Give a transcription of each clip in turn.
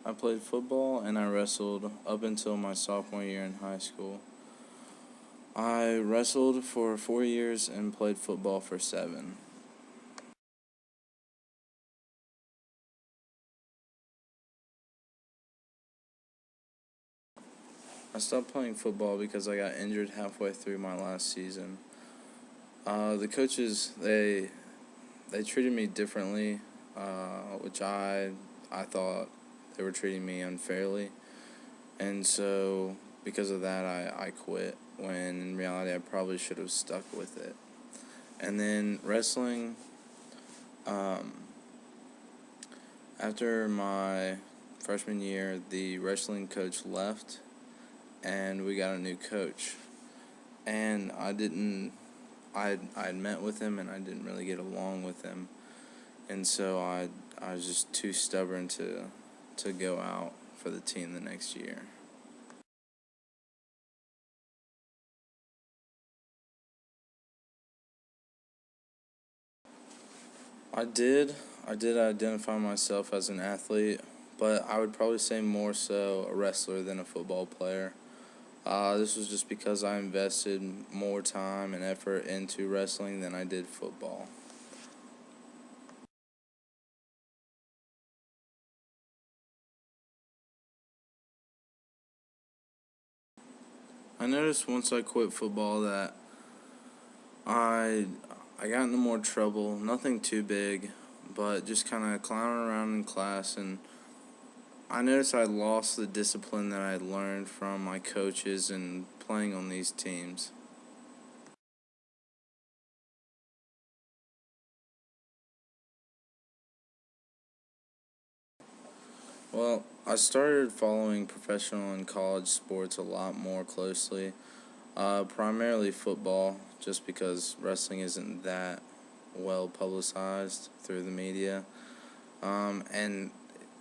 I played football and I wrestled up until my sophomore year in high school. I wrestled for 4 years and played football for 7. I stopped playing football because I got injured halfway through my last season. The coaches they treated me differently, which I thought they were treating me unfairly, and so because of that I quit. When in reality I probably should have stuck with it. And then wrestling. Um, After my freshman year, the wrestling coach left, and we got a new coach. And I'd met with him, and I didn't really get along with him, and so I was just too stubborn to go out for the team the next year. I did I did identify myself as an athlete, but I would probably say more so a wrestler than a football player. This was just because I invested more time and effort into wrestling than I did football. I noticed once I quit football that I I got into more trouble. Nothing too big, but just kind of clowning around in class, and I noticed I lost the discipline that I learned from my coaches and playing on these teams. Well, I started following professional and college sports a lot more closely. Primarily football, just because wrestling isn't that well publicized through the media. And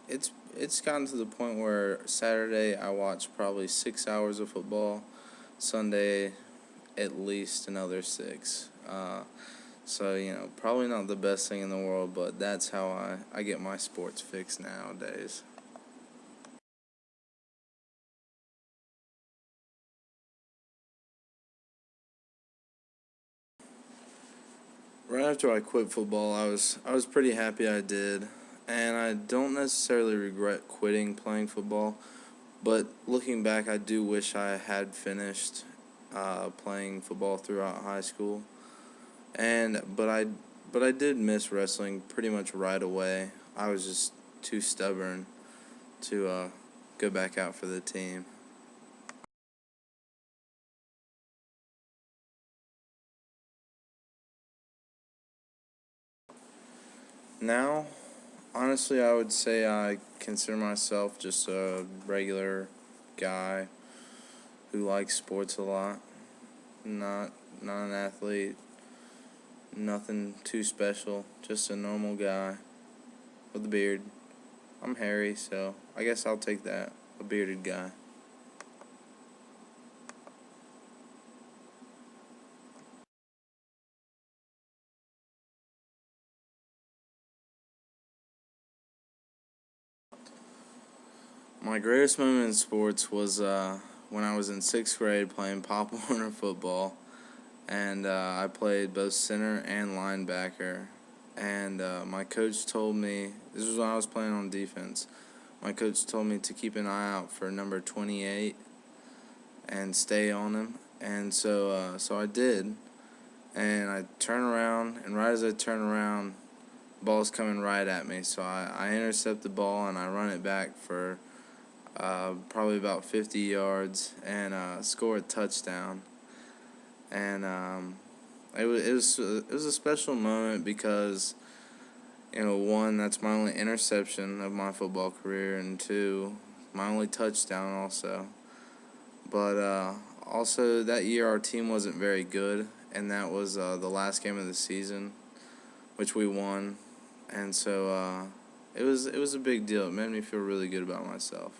it's gotten to the point where Saturday I watch probably 6 hours of football, Sunday at least another 6. So probably not the best thing in the world, but that's how I get my sports fix nowadays. Right after I quit football, I was pretty happy I did, and I don't necessarily regret quitting playing football. But looking back, I do wish I had finished playing football throughout high school, and but I did miss wrestling pretty much right away. I was just too stubborn to go back out for the team. Now, honestly, I would say I consider myself just a regular guy who likes sports a lot. Not not an athlete, nothing too special, just a normal guy with a beard. I'm hairy, so I guess I'll take that. A bearded guy. My greatest moment in sports was when I was in 6th grade playing Pop Warner football, and I played both center and linebacker. And my coach told me, this was when I was playing on defense. My coach told me to keep an eye out for number 28 and stay on him. And so I did. And I turn around, and right as I turn around, the ball's coming right at me. So I intercept the ball and I run it back for probably about 50 yards and score a touchdown. And it was a special moment because one, that's my only interception of my football career, and two, my only touchdown also. But also that year our team wasn't very good, and that was the last game of the season, which we won, and so it was a big deal. It made me feel really good about myself.